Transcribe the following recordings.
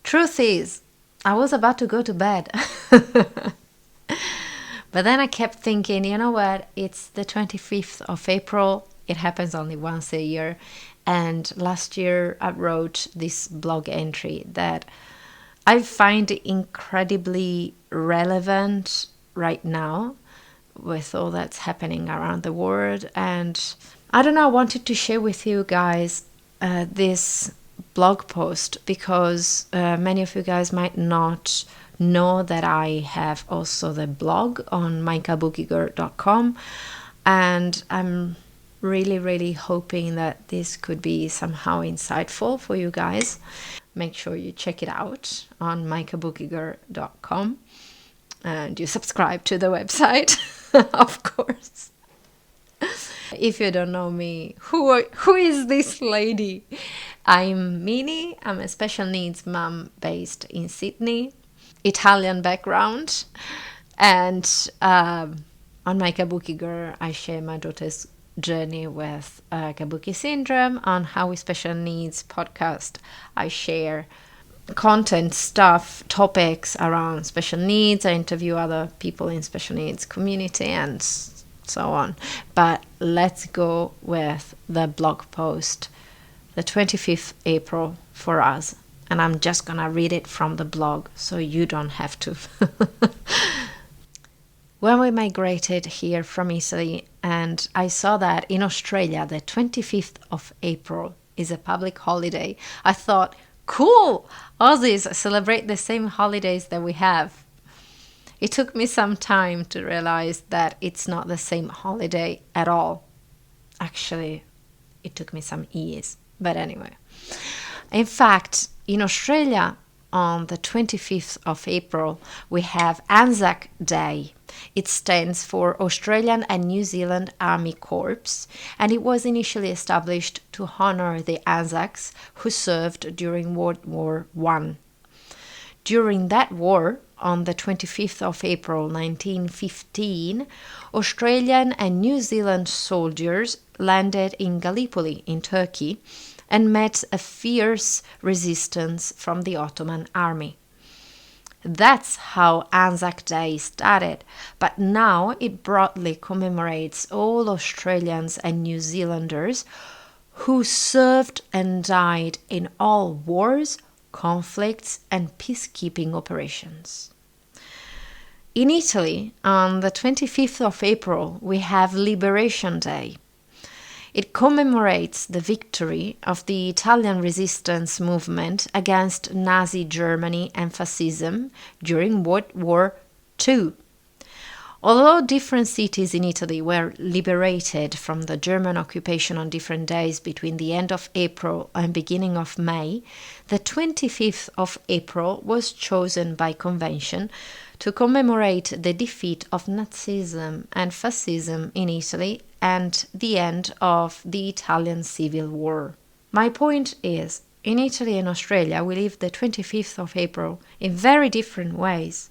Truth is, I was about to go to bed. But then I kept thinking, you know what? It's the 25th of April. It happens only once a year. And last year I wrote this blog entry that I find incredibly relevant right now with all that's happening around the world. And I don't know, I wanted to share with you guys this blog post because many of you guys might not know that I have also the blog on mykabukigirl.com, and I'm really hoping that this could be somehow insightful for you guys. Make sure you check it out on mykabukigirl.com and you subscribe to the website, of course. If you don't know me, who is this lady? I'm Minnie. I'm a special needs mom based in Sydney, Italian background. And on my Kabuki Girl, I share my daughter's journey with Kabuki Syndrome. On How We Special Needs podcast, I share content, stuff, topics around special needs. I interview other people in special needs community and so on. But let's go with the blog post, the 25th April for us. And I'm just gonna read it from the blog so you don't have to. When we migrated here from Italy, and I saw that in Australia the 25th of April is a public holiday, I thought, cool, Aussies celebrate the same holidays that we have. It took me some time to realize that it's not the same holiday at all. Actually, it took me some years, but anyway. In fact, in Australia, on the 25th of April, we have Anzac Day. It stands for Australian and New Zealand Army Corps, and it was initially established to honor the Anzacs who served during World War I. During that war, on the 25th of April 1915, Australian and New Zealand soldiers landed in Gallipoli in Turkey and met a fierce resistance from the Ottoman army. That's how Anzac Day started, but now it broadly commemorates all Australians and New Zealanders who served and died in all wars, conflicts, and peacekeeping operations. In Italy, on the 25th of April, we have Liberation Day. It commemorates the victory of the Italian resistance movement against Nazi Germany and fascism during World War II. Although different cities in Italy were liberated from the German occupation on different days between the end of April and beginning of May, the 25th of April was chosen by convention to commemorate the defeat of Nazism and fascism in Italy and the end of the Italian Civil War. My point is, in Italy and Australia, we live the 25th of April in very different ways.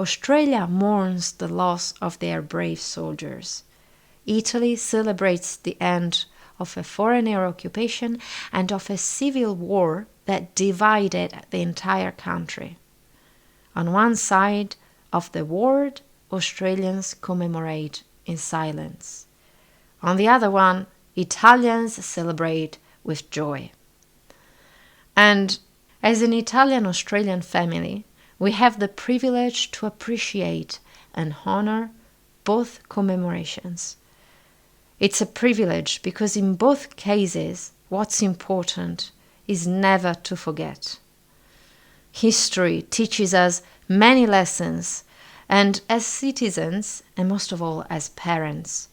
Australia mourns the loss of their brave soldiers. Italy celebrates the end of a foreign-era occupation and of a civil war that divided the entire country. On one side of the world, Australians commemorate in silence. On the other one, Italians celebrate with joy. And as an Italian-Australian family, we have the privilege to appreciate and honor both commemorations. It's a privilege because in both cases, what's important is never to forget. History teaches us many lessons, and as citizens, and most of all as parents,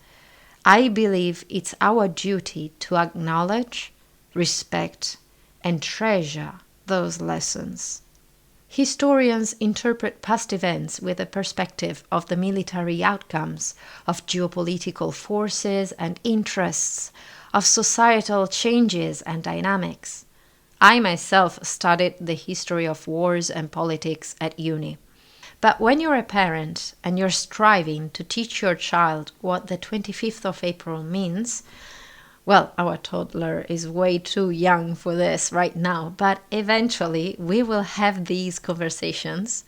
I believe it's our duty to acknowledge, respect, and treasure those lessons. Historians interpret past events with a perspective of the military outcomes, of geopolitical forces and interests, of societal changes and dynamics. I myself studied the history of wars and politics at uni. But when you're a parent and you're striving to teach your child what the 25th of April means, Well, our toddler is way too young for this right now, but eventually we will have these conversations.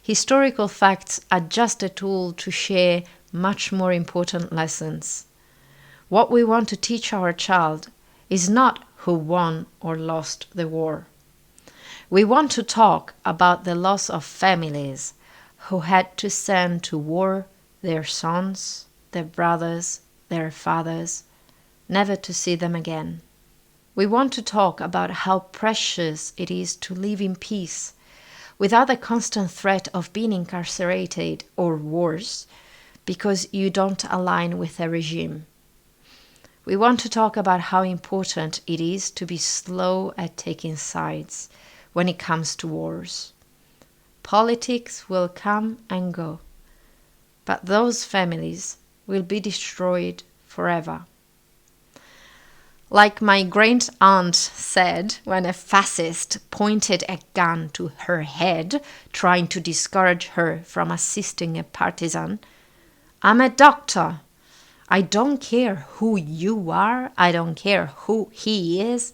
Historical facts are just a tool to share much more important lessons. What we want to teach our child is not who won or lost the war. We want to talk about the loss of families who had to send to war their sons, their brothers, their fathers, never to see them again. We want to talk about how precious it is to live in peace, without the constant threat of being incarcerated or worse, because you don't align with a regime. We want to talk about how important it is to be slow at taking sides when it comes to wars. Politics will come and go, but those families will be destroyed forever. Like my great aunt said when a fascist pointed a gun to her head, trying to discourage her from assisting a partisan, "I'm a doctor. I don't care who you are. I don't care who he is.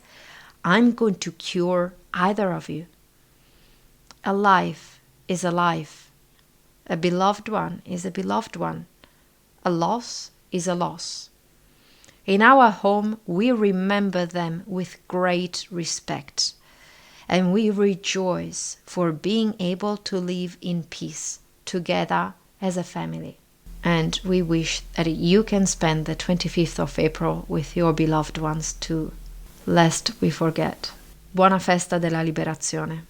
I'm going to cure either of you." A life is a life. A beloved one is a beloved one. A loss is a loss. In our home, we remember them with great respect, and we rejoice for being able to live in peace together as a family. And we wish that you can spend the 25th of April with your beloved ones too, lest we forget. Buona festa della liberazione.